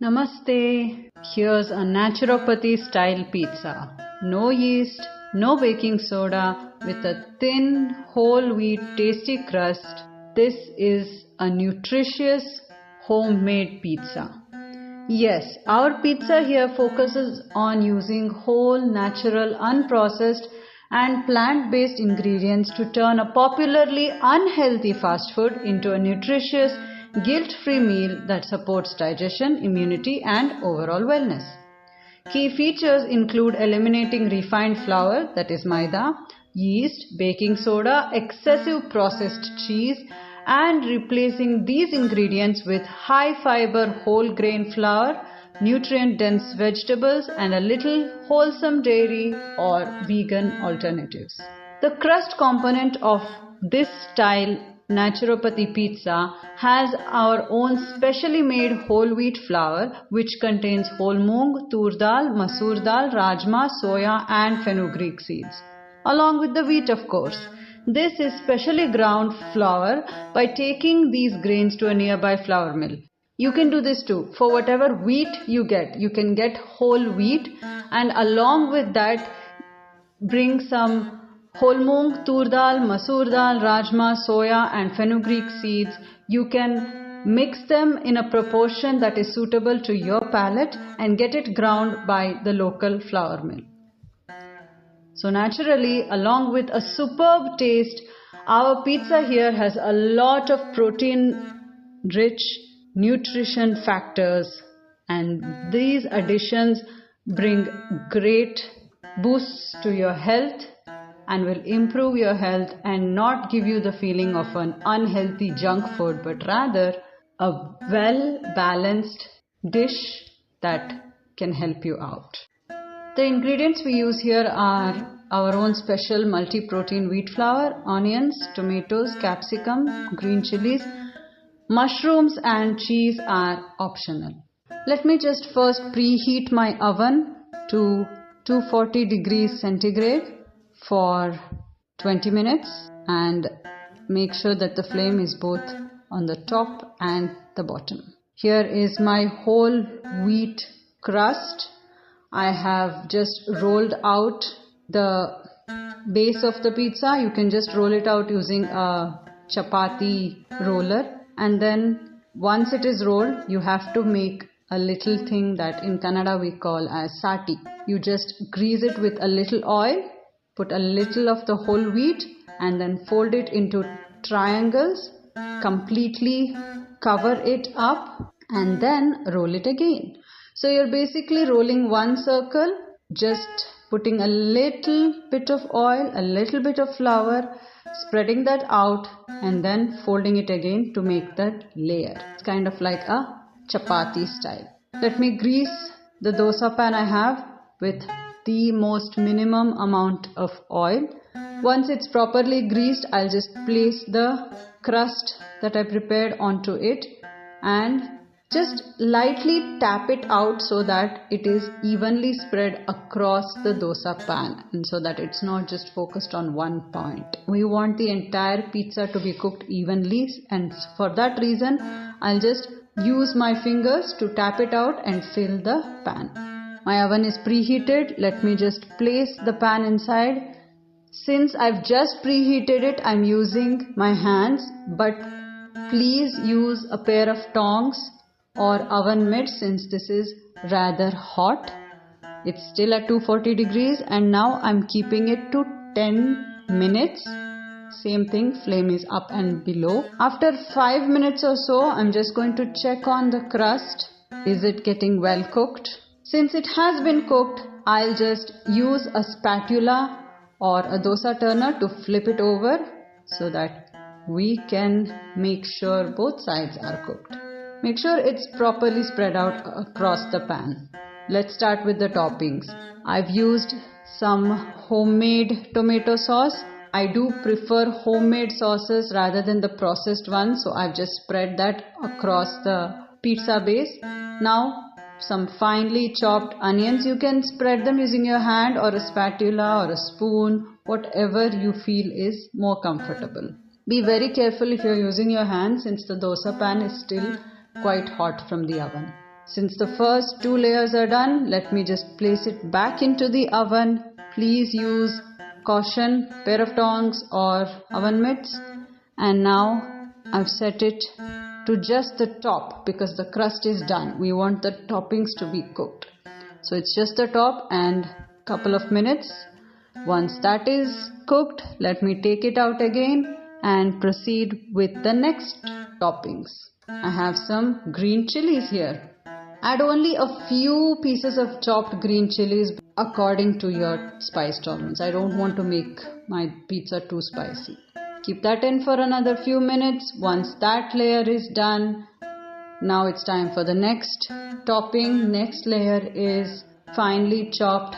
Namaste. Here's a naturopathy style pizza. No yeast, no baking soda, with a thin whole wheat tasty crust. This is a nutritious homemade pizza. Yes, our pizza here focuses on using whole, natural, unprocessed and plant-based ingredients to turn a popularly unhealthy fast food into a nutritious, guilt-free meal that supports digestion, immunity and overall wellness. Key features include eliminating refined flour, that is maida, yeast, baking soda, excessive processed cheese and replacing these ingredients with high-fiber whole grain flour, nutrient-dense vegetables and a little wholesome dairy or vegan alternatives. The crust component of this style naturopathy pizza has our own specially made whole wheat flour which contains whole moong, tur dal, masoor dal, rajma, soya and fenugreek seeds, along with the wheat of course. This is specially ground flour by taking these grains to a nearby flour mill. You can do this too. For whatever wheat you get, you can get whole wheat and along with that bring some whole moong, tur dal, masoor dal, rajma, soya and fenugreek seeds. You can mix them in a proportion that is suitable to your palate and get it ground by the local flour mill. So naturally, along with a superb taste, our pizza here has a lot of protein-rich nutrition factors and these additions bring great boosts to your health and will improve your health and not give you the feeling of an unhealthy junk food but rather a well-balanced dish that can help you out. The ingredients we use here are our own special multi-protein wheat flour, onions, tomatoes, capsicum, green chilies, mushrooms and cheese are optional. Let me just first preheat my oven to 240 degrees centigrade for 20 minutes and make sure that the flame is both on the top and the bottom. Here is my whole wheat crust. I have just rolled out the base of the pizza. You can just roll it out using a chapati roller and then once it is rolled, you have to make a little thing that in Kannada we call as sati. You just grease it with a little oil, put a little of the whole wheat and then fold it into triangles, completely cover it up and then roll it again. So you're basically rolling one circle, just putting a little bit of oil, a little bit of flour, spreading that out and then folding it again to make that layer. It's kind of like a chapati style. Let me grease the dosa pan I have with the most minimum amount of oil. Once it's properly greased, I'll just place the crust that I prepared onto it and just lightly tap it out so that it is evenly spread across the dosa pan and so that it's not just focused on one point. We want the entire pizza to be cooked evenly and for that reason I'll just use my fingers to tap it out and fill the pan. My oven is preheated. Let me just place the pan inside. Since I've just preheated it, I'm using my hands, but please use a pair of tongs or oven mitts since this is rather hot. It's still at 240 degrees and now I'm keeping it to 10 minutes. Same thing, flame is up and below. After 5 minutes or so, I'm just going to check on the crust. Is it getting well cooked? Since it has been cooked, I'll just use a spatula or a dosa turner to flip it over so that we can make sure both sides are cooked. Make sure it's properly spread out across the pan. Let's start with the toppings. I've used some homemade tomato sauce. I do prefer homemade sauces rather than the processed ones, so I've just spread that across the pizza base. Now some finely chopped onions. You can spread them using your hand or a spatula or a spoon, whatever you feel is more comfortable. Be very careful if you're using your hand since the dosa pan is still quite hot from the oven. Since the first 2 layers are done, let me just place it back into the oven. Please use caution, pair of tongs or oven mitts. And now I've set it to just the top because the crust is done. We want the toppings to be cooked. So it's just the top and couple of minutes. Once that is cooked, let me take it out again and proceed with the next toppings. I have some green chilies here. Add only a few pieces of chopped green chilies according to your spice tolerance. I don't want to make my pizza too spicy. Keep that in for another few minutes. Once that layer is done, now it's time for the next topping. Next layer is finely chopped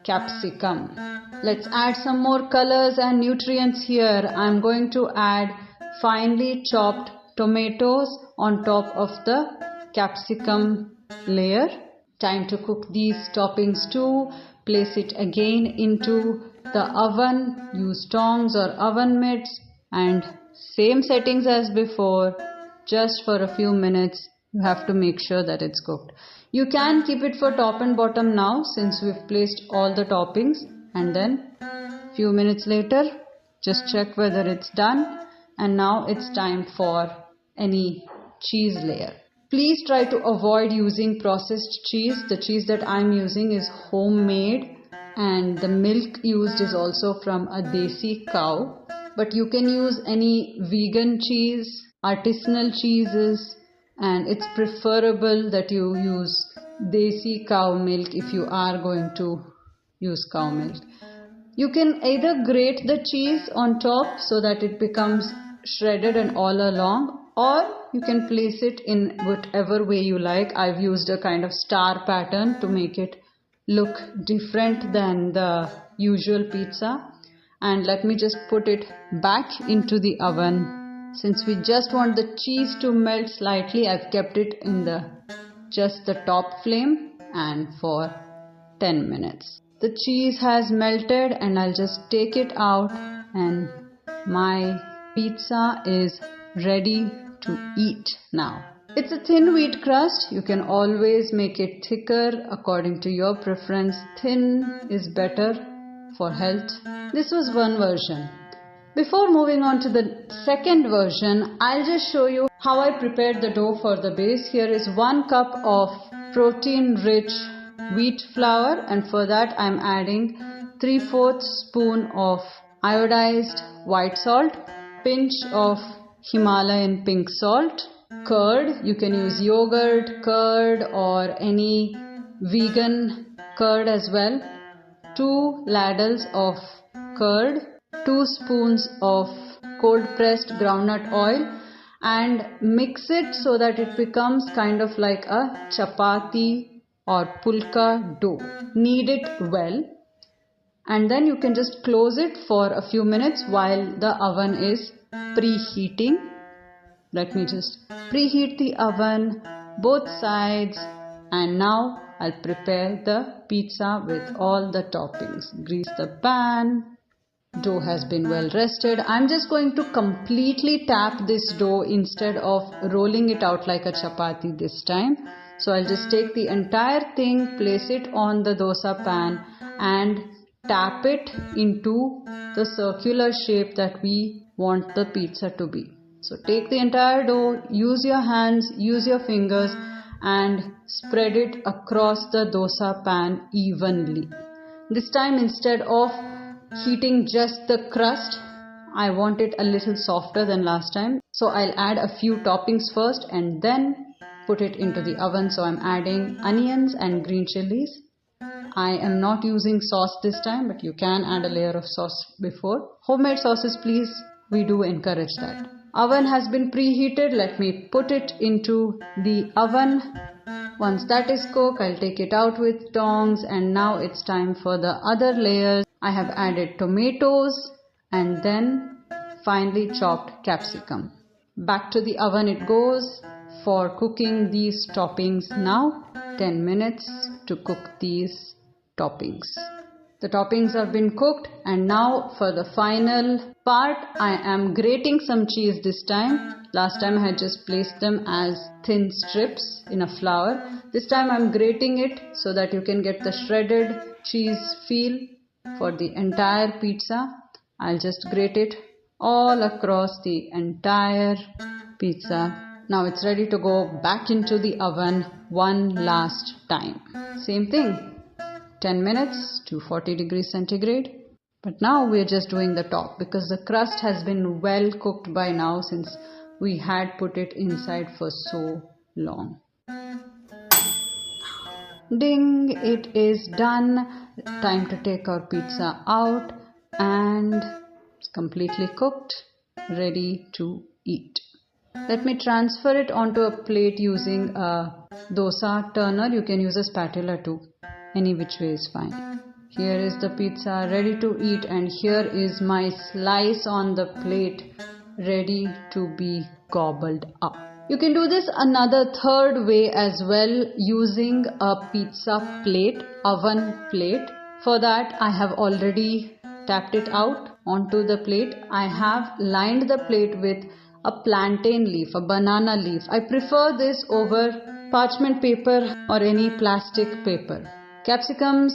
capsicum. Let's add some more colors and nutrients here. I'm going to add finely chopped tomatoes on top of the capsicum layer. Time to cook these toppings too. Place it again into the oven. Use tongs or oven mitts and same settings as before. Just for a few minutes. You have to make sure that it's cooked. You can keep it for top and bottom now since we've placed all the toppings, and then few minutes later just check whether it's done. And now it's time for any cheese layer. Please try to avoid using processed cheese. The cheese that I'm using is homemade and the milk used is also from a desi cow. But you can use any vegan cheese, artisanal cheeses, and it's preferable that you use desi cow milk if you are going to use cow milk. You can either grate the cheese on top so that it becomes shredded and all along, or you can place it in whatever way you like. I've used a kind of star pattern to make it look different than the usual pizza. And let me just put it back into the oven. Since we just want the cheese to melt slightly, I've kept it in just the top flame and for 10 minutes. The cheese has melted and I'll just take it out and my pizza is ready to eat now. It's a thin wheat crust. You can always make it thicker according to your preference. Thin is better for health. This was one version. Before moving on to the second version, I'll just show you how I prepared the dough for the base. Here is 1 cup of protein-rich wheat flour, and for that I'm adding 3/4 spoon of iodized white salt, pinch of Himalayan pink salt, curd. You can use yogurt, curd or any vegan curd as well, 2 ladles of curd, 2 spoons of cold pressed groundnut oil, and mix it so that it becomes kind of like a chapati or pulka dough. Knead it well and then you can just close it for a few minutes while the oven is preheating. Let me just preheat the oven, both sides, and now I'll prepare the pizza with all the toppings. Grease the pan. Dough has been well rested. I'm just going to completely tap this dough instead of rolling it out like a chapati this time. So I'll just take the entire thing, place it on the dosa pan and tap it into the circular shape that we want the pizza to be. So take the entire dough, use your hands, use your fingers and spread it across the dosa pan evenly. This time instead of heating just the crust, I want it a little softer than last time. So I'll add a few toppings first and then put it into the oven. So I'm adding onions and green chilies. I am not using sauce this time, but you can add a layer of sauce before. Homemade sauces, please, we do encourage that. Oven has been preheated. Let me put it into the oven. Once that is cooked, I'll take it out with tongs and now it's time for the other layers. I have added tomatoes and then finely chopped capsicum. Back to the oven it goes for cooking these toppings now. 10 minutes to cook these toppings. The toppings have been cooked and now for the final part I am grating some cheese this time. Last time I had just placed them as thin strips in a flour. This time I'm grating it so that you can get the shredded cheese feel for the entire pizza. I'll just grate it all across the entire pizza. Now it's ready to go back into the oven one last time. Same thing, 10 minutes to 40 degrees centigrade. But now we're just doing the top because the crust has been well cooked by now since we had put it inside for so long. Ding! It is done. Time to take our pizza out and it's completely cooked, ready to eat. Let me transfer it onto a plate using a dosa turner. You can use a spatula too. Any which way is fine. Here is the pizza ready to eat and here is my slice on the plate ready to be gobbled up. You can do this another third way as well using a pizza plate, oven plate. For that I have already tapped it out onto the plate. I have lined the plate with a plantain leaf, a banana leaf. I prefer this over parchment paper or any plastic paper. Capsicums,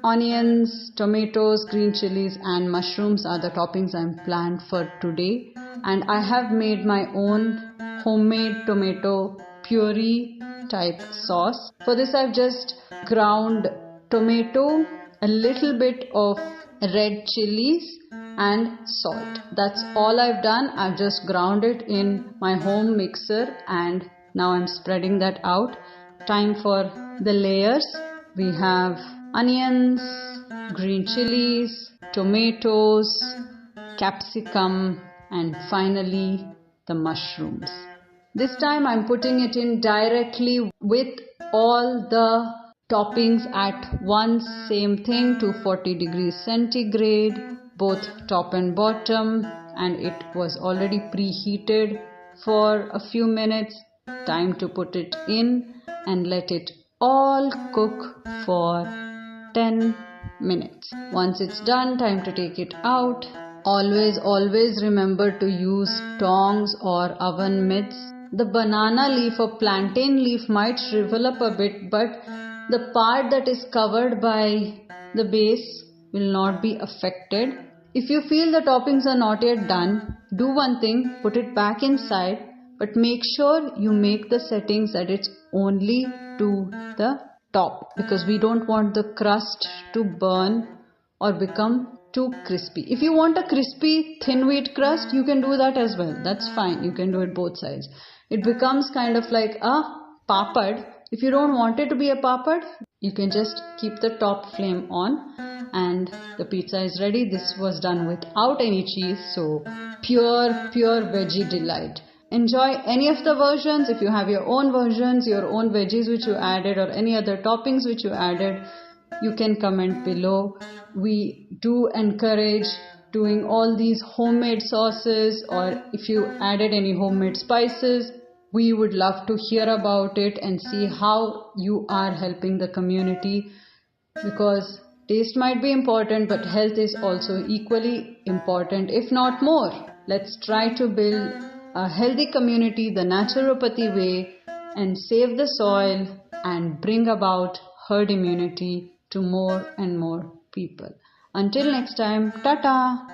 onions, tomatoes, green chilies and mushrooms are the toppings I'm planned for today. And I have made my own homemade tomato puree type sauce. For this I've just ground tomato, a little bit of red chilies and salt. That's all I've done. I've just ground it in my home mixer and now I'm spreading that out. Time for the layers. We have onions, green chilies, tomatoes, capsicum and finally the mushrooms. This time I'm putting it in directly with all the toppings at once. Same thing, 240 degrees centigrade, both top and bottom, and it was already preheated for a few minutes. Time to put it in and let it all cook for 10 minutes. Once it's done, time to take it out. Always remember to use tongs or oven mitts. The banana leaf or plantain leaf might shrivel up a bit, but the part that is covered by the base will not be affected. If you feel the toppings are not yet done, do one thing, put it back inside, but make sure you make the settings that it's only to the top because we don't want the crust to burn or become too crispy. If you want a crispy thin wheat crust, you can do that as well. That's fine. You can do it both sides. It becomes kind of like a papad. If you don't want it to be a papad, you can just keep the top flame on and the pizza is ready. This was done without any cheese, so pure veggie delight. Enjoy any of the versions. If you have your own versions, your own veggies which you added or any other toppings which you added, you can comment below. We do encourage doing all these homemade sauces, or if you added any homemade spices, we would love to hear about it and see how you are helping the community, because taste might be important but health is also equally important, if not more. Let's try to build a healthy community the naturopathy way and save the soil and bring about herd immunity to more and more people. Until next time, tata!